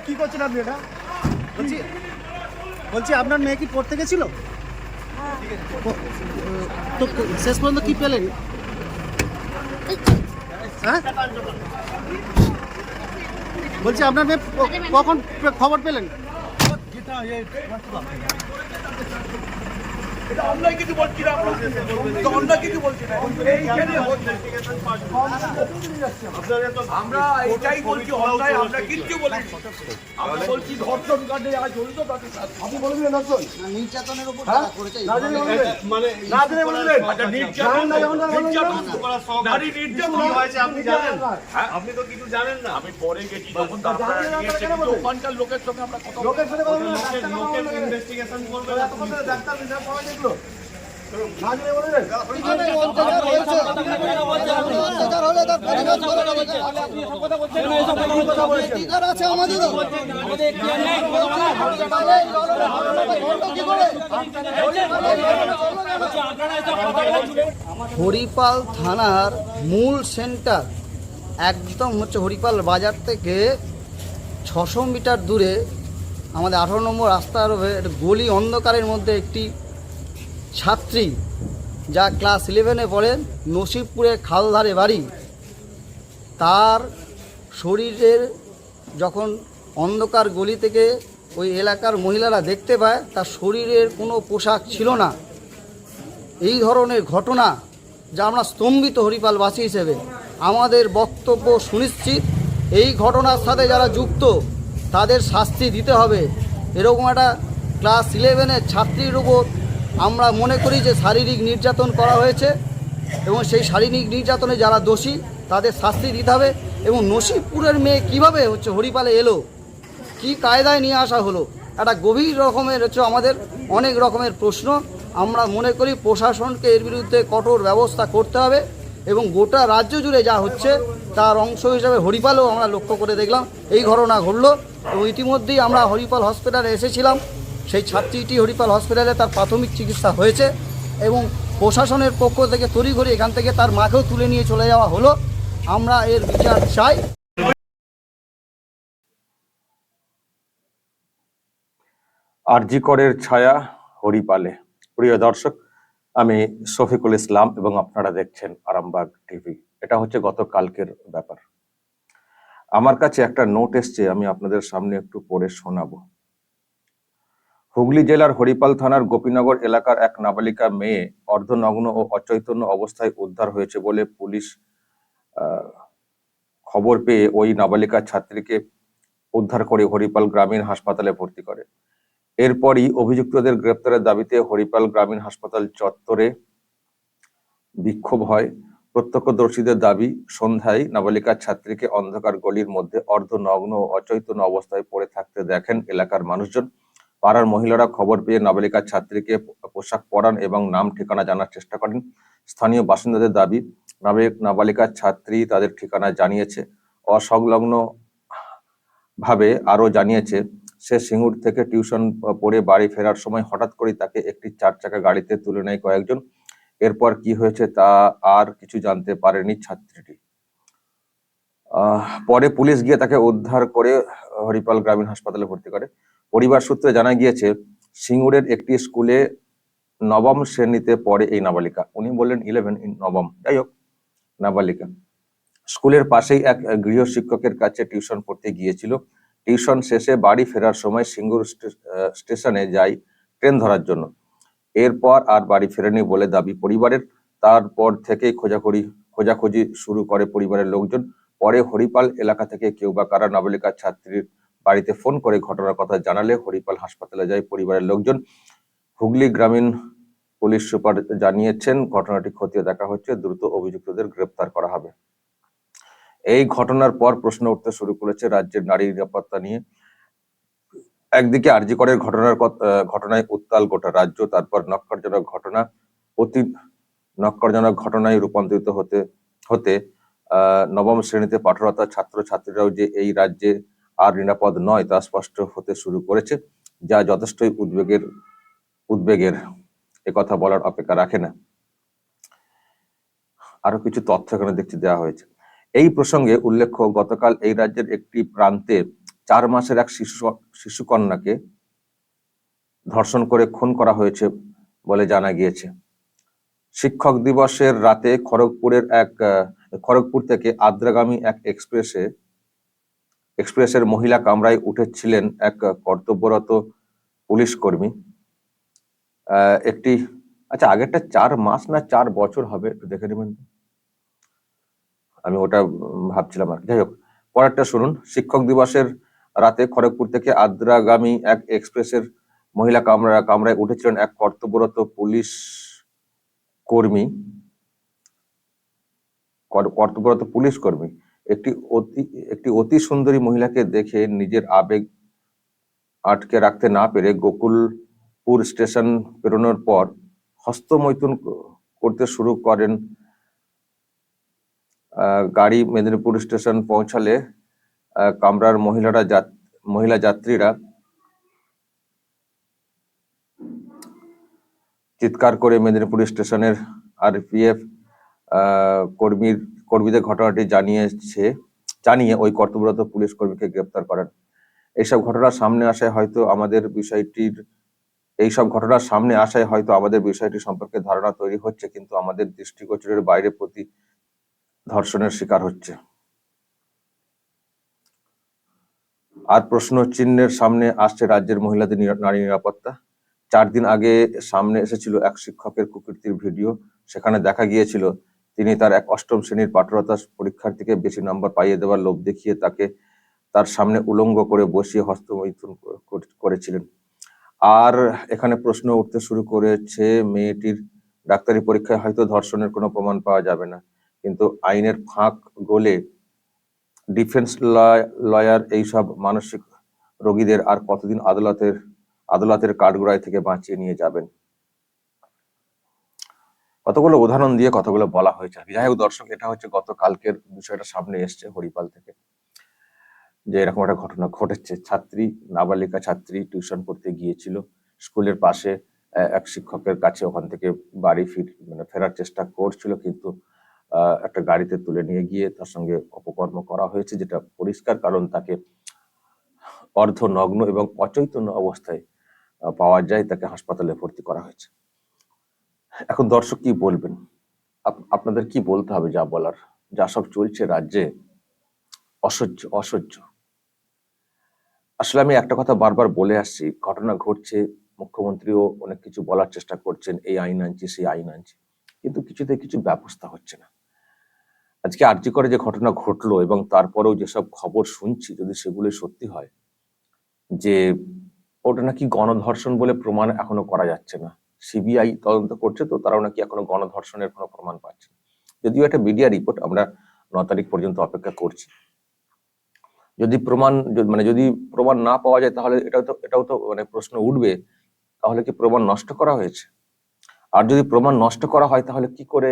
কি করছেন আপনি? এটা বলছি আপনার মেয়ে কি পড়তে গেছিল? তো শেষ পর্যন্ত কি পেলেন? হ্যাঁ, বলছি আপনার মেয়ে কখন খবর পেলেন? আমরা কিছু বলছি না, আমরা কিছু বলছি না, আমরা এটাই বলছি, অন্যায় আমরা কিচ্ছু বলছি। আমরা বলছি ধর্ষণ কাণ্ডে যারা জড়িত তাদের শাস্তি। আপনি বলে দিলেন ধর্ষণ নির্যাতনের উপর করেছে মানে নারী নির্যাতন হয়েছে আপনি জানেন? আপনি তো কিছু জানেন না। আমি পরে গেছি যখন ওখানকার লোকের সঙ্গে আমরা কথা লোকের সাথে কথা বলুন, ইনভেস্টিগেশন করবে, এতক্ষণ ধরে ডাক্তার সব পাওয়া দেখলো না জেনে বলে দেন। হরিপাল থানার মূল সেন্টার একদম হচ্ছে হরিপাল বাজার থেকে 600 মিটার দূরে আমাদের 18 নম্বর রাস্তার গলি অন্ধকারের মধ্যে একটি ছাত্রী, যা ক্লাস 11-এ পড়েন, নসিবপুরের খালধারে বাড়ি, তার শরীরের যখন অন্ধকার গলি থেকে ওই এলাকার মহিলারা দেখতে পায় তার শরীরের কোনো পোশাক ছিল না। এই ধরনের ঘটনা যা আমরা স্তম্ভিত হরিপালবাসী হিসেবে। আমাদের বক্তব্য সুনিশ্চিত, এই ঘটনার সাথে যারা যুক্ত তাদের শাস্তি দিতে হবে। এরকম একটা ক্লাস 11-এর ছাত্রীর উপর আমরা মনে করি যে শারীরিক নির্যাতন করা হয়েছে এবং সেই শারীরিক নির্যাতনে যারা দোষী তাদের শাস্তি দিতে হবে। এবং নসিবপুরের মেয়ে কিভাবে হচ্ছে হরিপালে এলো, কি কায়দায় নিয়ে আসা হলো, একটা গভীর রকমের হচ্ছে আমাদের অনেক রকমের প্রশ্ন। আমরা মনে করি প্রশাসনকে এর বিরুদ্ধে কঠোর ব্যবস্থা করতে হবে এবং গোটা রাজ্য জুড়ে যা হচ্ছে তার অংশ হিসাবে হরিপালেও আমরা লক্ষ্য করে দেখলাম এই ঘটনা ঘটল। এবং ইতিমধ্যেই আমরা হরিপাল হসপিটালে এসেছিলাম, সেই ছাত্রীটি হরিপাল হসপিটালে তার প্রাথমিক চিকিৎসা হয়েছে এবং প্রশাসনের পক্ষ থেকে তড়িঘড়ি এখান থেকে তার মাকেও তুলে নিয়ে চলে যাওয়া হলো। আমরা এর বিচার চাই। আরজি করের ছায়া হরিপালে। প্রিয় দর্শক, আমি শফিকুল ইসলাম এবং আপনারা দেখছেন আরামবাগ টিভি। এটা হচ্ছে গতকালকের ব্যাপার। আমার কাছে একটা নোট এসছে, আমি আপনাদের সামনে একটু পড়ে শোনাবো। হুগলি জেলার হরিপাল থানার গোপীনগর এলাকার এক নাবালিকা মেয়ে অর্ধনগ্ন ও অচৈতন্য অবস্থায় উদ্ধার হয়েছে বলে পুলিশ খবর পেয়ে ওই নাবালিকা ছাত্রীকে উদ্ধার করে হরিপাল গ্রামীণ হাসপাতালে ভর্তি করে। এরপরই অভিযুক্তদের গ্রেপ্তারের দাবিতে হরিপাল গ্রামীণ হাসপাতাল চত্বরে বিক্ষোভ হয়। প্রত্যক্ষদর্শীদের দাবি, সন্ধ্যায় নাবালিকা ছাত্রীকে অন্ধকার গলির মধ্যে অর্ধনগ্ন ও অচৈতন্য অবস্থায় পড়ে থাকতে দেখেন এলাকার মানুষজন। পাড়ার মহিলারা খবর পেয়ে নাবালিকা ছাত্রীকে পোশাক পরান এবং নাম ঠিকানা জানার চেষ্টা করেন। স্থানীয় বাসিন্দাদের দাবি, নাবালিকা ছাত্রী তাদের ঠিকানা জানিয়েছে। অসংলগ্ন ভাবে আরো জানিয়েছে, সে সিঙ্গুর থেকে টিউশন পড়ে বাড়ি ফেরার সময় হঠাৎ করে তাকে একটি 4 চাকা গাড়িতে তুলে নেয় কয়েকজন। এরপর কি হয়েছে তা আর কিছু জানতে পারেনি ছাত্রীটি। পরে পুলিশ গিয়ে তাকে উদ্ধার করে হরিপাল গ্রামীণ হাসপাতালে ভর্তি করে। পরিবার সূত্রে জানা গিয়েছে, সিঙ্গুরের একটি স্কুলে 9ম শ্রেণীতে পড়ে এই নাবালিকা। উনি বললেন 11 নবম, যাই হোক নাবালিকা। স্কুলের পাশেই এক গৃহ শিক্ষকের কাছে টিউশন পড়তে গিয়েছিল। টিউশন শেষে বাড়ি ফেরার সময় সিঙ্গুর স্টেশনে যায় ট্রেন ধরার জন্য। এরপর আর বাড়ি ফেরেনি বলে দাবি পরিবারের। তারপর থেকেই খোঁজাখুঁজি শুরু করে পরিবারের লোকজন। পরে হরিপাল এলাকা থেকে কেউ বা কারা নাবালিকা ছাত্রীর বাড়িতে ফোন করে ঘটনার কথা জানালে হরিপাল হাসপাতালে যায় পরিবারের লোকজন। হুগলি গ্রামীণ পুলিশ সুপার জানিয়েছেন, ঘটনাটি খতিয়ে দেখা হচ্ছে, দ্রুত অভিযুক্তদের গ্রেপ্তার করা হবে। এই ঘটনার পর প্রশ্ন উঠতে শুরু করেছে রাজ্যের নারী নিরাপত্তা নিয়ে। একদিকে আরজি করের ঘটনায় উত্তাল গোটা রাজ্য, তারপর অতি নক্কারজনক ঘটনায় রূপান্তরিত হতে 9ম শ্রেণীতে পাঠরত ছাত্রছাত্রীরাও যে এই রাজ্যে আর নিরাপদ নয় তা স্পষ্ট হতে শুরু করেছে, যা যথেষ্টই উদ্বেগের। কথা বলার অপেক্ষা রাখে না। আরো কিছু তথ্য এখানে দেখতে দেওয়া হয়েছে। এই প্রসঙ্গে উল্লেখ্য, গতকাল এই রাজ্যের একটি প্রান্তে 4 মাসের এক শিশু কন্যাকে ধর্ষণ করে খুন করা হয়েছে বলে জানা গিয়েছে। শিক্ষক দিবসের রাতে খড়গপুর থেকে আদ্রাগামী এক এক্সপ্রেসের মহিলা কামরায় উঠেছিলেন এক কর্তব্যরত পুলিশ কর্মী। আগেরটা 4 মাস না 4 বছর হবে, একটু দেখে নেবেন। আমি ওটা ভাবছিলাম আর যাই হোক, পরেরটা শুনুন। শিক্ষক দিবসের রাতে খড়গপুর থেকে আদ্রাগামী এক এক্সপ্রেসের মহিলা কামরায় উঠেছিলেন এক কর্তব্যরত পুলিশ কর্মী। একটি অতি সুন্দরী মহিলাকে দেখে নিজের আবেগ আটকে রাখতে না পেরে গোকুলপুর স্টেশন পেরোনোর পর হস্তমৈথুন করতে শুরু করেন। গাড়ি মেদিনীপুর স্টেশন পৌঁছালে কামরার মহিলা যাত্রীরা চিৎকার করে মেদিনীপুর স্টেশনের আরপিএফ কর্মীদের ঘটনাটি জানিয়ে ওই কর্তব্যরত পুলিশ কর্মীকে গ্রেপ্তার করেন। এইসব ঘটনার সামনে আসায় হয়তো আমাদের বিষয়টি সম্পর্কে ধারণা তৈরি হচ্ছে, কিন্তু আমাদের দৃষ্টিগোচরের বাইরে প্রতি ধর্ষণের শিকার হচ্ছে। আর প্রশ্ন চিহ্নের সামনে আসছে রাজ্যের মহিলাদের নারী নিরাপত্তা। 4 দিন আগে সামনে এসেছিল এক শিক্ষকের কুকীর্তির ভিডিও। সেখানে দেখা গিয়েছিল তিনি তার এক 8ম শ্রেণীর পাঠরতা পরীক্ষার্থীকে বেশি নম্বর পাইয়ে দেওয়ার লোভ দেখিয়ে তাকে তার সামনে উলঙ্গ করে বসিয়ে হস্তমৈথুন করেছিলেন। আর এখানে প্রশ্ন উঠতে শুরু করেছে, মেয়েটির ডাক্তারি পরীক্ষায় হয়তো ধর্ষণের কোনো প্রমাণ পাওয়া যাবে না, কিন্তু আইনের ফাঁক গলে ডিফেন্স লয়ার এইসব মানসিক রোগীদের আর কতদিন আদালতের কাঠগড়ায় থেকে বাঁচিয়ে নিয়ে যাবেন? কতগুলো উদাহরণ দিয়ে কতগুলো বলা হয়েছে। যাই হোক দর্শক, এটা হচ্ছে গতকালকের বিষয়টা সামনে এসছে হরিপাল থেকে, যে এরকম একটা ঘটনা ঘটেছে। নাবালিকা ছাত্রী টিউশন পড়তে গিয়েছিল, স্কুলের পাশে এক শিক্ষকের কাছে ওখান থেকে বাড়ি ফেরার চেষ্টা করছিল, কিন্তু একটা গাড়িতে তুলে নিয়ে গিয়ে তার সঙ্গে অপকর্ম করা হয়েছে, যেটা পরিষ্কার কারণ তাকে অর্ধনগ্ন এবং অচৈতন্য অবস্থায় পাওয়া যায়, তাকে হাসপাতালে ভর্তি করা হয়েছে। এখন দর্শক কি বলবেন? আপনাদের কি বলতে হবে? যা বলার, যা সব চলছে রাজ্যে, অসহ্য। আসলে আমি একটা কথা বারবার বলে আসছি, ঘটনা ঘটছে, মুখ্যমন্ত্রীও অনেক কিছু বলার চেষ্টা করছেন, এই আইন আনছি সেই আইন আনছি, কিন্তু কিছুতে কিছু ব্যবস্থা হচ্ছে না। আজকে আরজি করে যে ঘটনা ঘটলো এবং তারপরেও যেসব খবর শুনছি, যদি সেগুলো সত্যি হয় যে ওটা নাকি গণধর্ষণ বলে প্রমাণ এখনো করা যাচ্ছে না, সিবিআই তদন্ত করছে, তো তারাও নাকি এখনো গণধর্ষণের কোনো প্রমাণ পাচ্ছে না। যদিও একটা মিডিয়া রিপোর্ট, আমরা 9 তারিখ পর্যন্ত অপেক্ষা করছি। যদি প্রমাণ না পাওয়া যায়, তাহলে এটাও তো প্রশ্ন উঠবে, তাহলে কি প্রমাণ নষ্ট করা হয়েছে? আর যদি প্রমাণ নষ্ট করা হয়, তাহলে কি করে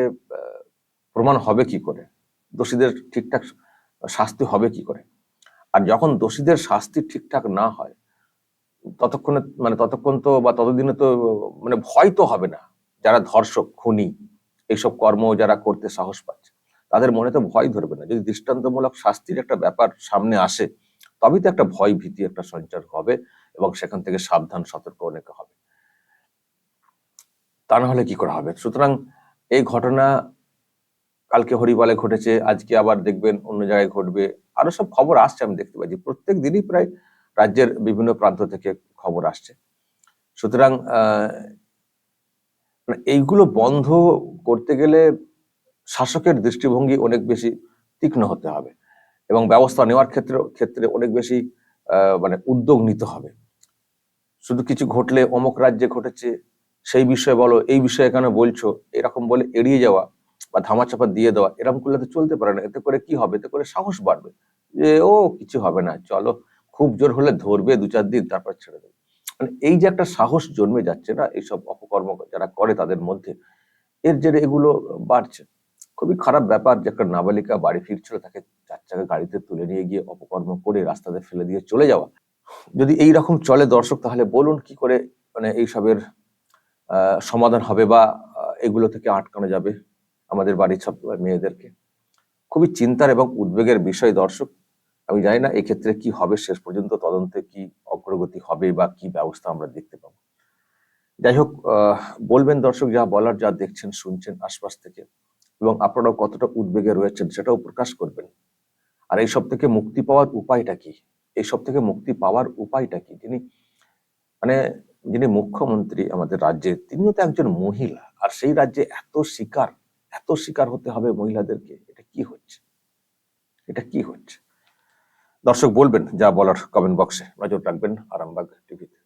প্রমাণ হবে, কি করে দোষীদের ঠিকঠাক শাস্তি হবে কি করে? আর যখন দোষীদের শাস্তি ঠিকঠাক না হয়, ততক্ষণ তো বা ততদিনে তো ভয় তো হবে না। যারা ধর্ষক, খুনি, এইসব কর্ম যারা করতে সাহস পাচ্ছে, তাদের মনে তো ভয় ধরবে না। যদি দৃষ্টান্তমূলক শাস্তির একটা ব্যাপার সামনে আসে, তবেই তো একটা ভয় ভীতি একটা সঞ্চার হবে এবং সেখান থেকে সাবধান সতর্ক অনেকে হবে। তা না হলে কি করে হবে? সুতরাং এই ঘটনা কালকে হরিপালে ঘটেছে, আজকে আবার দেখবেন অন্য জায়গায় ঘটবে, আরো সব খবর আসছে, আমি দেখতে পাচ্ছি প্রত্যেক দিনই প্রায় রাজ্যের বিভিন্ন প্রান্ত থেকে খবর আসছে। সুতরাং এইগুলো বন্ধ করতে গেলে শাসকের দৃষ্টিভঙ্গি অনেক বেশি তীক্ষ্ণ হতে হবে এবং ব্যবস্থা নেওয়ার ক্ষেত্রে অনেক বেশি উদ্যোগ নিতে হবে। শুধু কিছু ঘটলে অমুক রাজ্যে ঘটেছে সেই বিষয়ে বলো, এই বিষয়ে কেন বলছো, এরকম বলে এড়িয়ে যাওয়া বা ধামাচাপা দিয়ে দেওয়া, এরকম করলে তো চলতে পারে না। এতে করে কি হবে? এতে করে সাহস বাড়বে যে ও কিছু হবে না, চলো, খুব জোর হলে ধরবে 2-4 দিন, তারপর ছেড়ে দেবে। এই যে একটা সাহস জন্মে যাচ্ছে না এইসব অপকর্ম যারা করে তাদের মধ্যে, এর জেরে এগুলো বাড়ছে। খুবই খারাপ ব্যাপার যে একটা নাবালিকা বাড়ি ফিরছিল, তাকে 4 চাকা গাড়িতে তুলে নিয়ে গিয়ে অপকর্ম করে রাস্তাতে ফেলে দিয়ে চলে যাওয়া। যদি এই রকম চলে দর্শক, তাহলে বলুন কি করে এইসবের সমাধান হবে বা এগুলো থেকে আটকানো যাবে আমাদের বাড়ির সব মেয়েদেরকে? খুবই চিন্তার এবং উদ্বেগের বিষয় দর্শক। আমি জানি না এক্ষেত্রে কি হবে, শেষ পর্যন্ত তদন্তে কি অগ্রগতি হবে বা কি ব্যবস্থা আমরা দেখতে পাবো। যাই হোক, বলবেন দর্শক যা বলার, যা দেখছেন শুনছেন আশপাশ থেকে, এবং আপনারাও কতটা উদ্বেগে রয়েছেন সেটাও প্রকাশ করবেন। আর এইসব থেকে মুক্তি পাওয়ার উপায়টা কি, এইসব থেকে মুক্তি পাওয়ার উপায়টা কি? যিনি মুখ্যমন্ত্রী আমাদের রাজ্যে, তিনিও তো একজন মহিলা, আর সেই রাজ্যে এত শিকার হতে হবে মহিলাদেরকে। এটা কি হচ্ছে, এটা কি হচ্ছে? দর্শক বলবেন যা বলার কমেন্ট বক্সে, নজর রাখবেন আরামবাগ টিভিতে।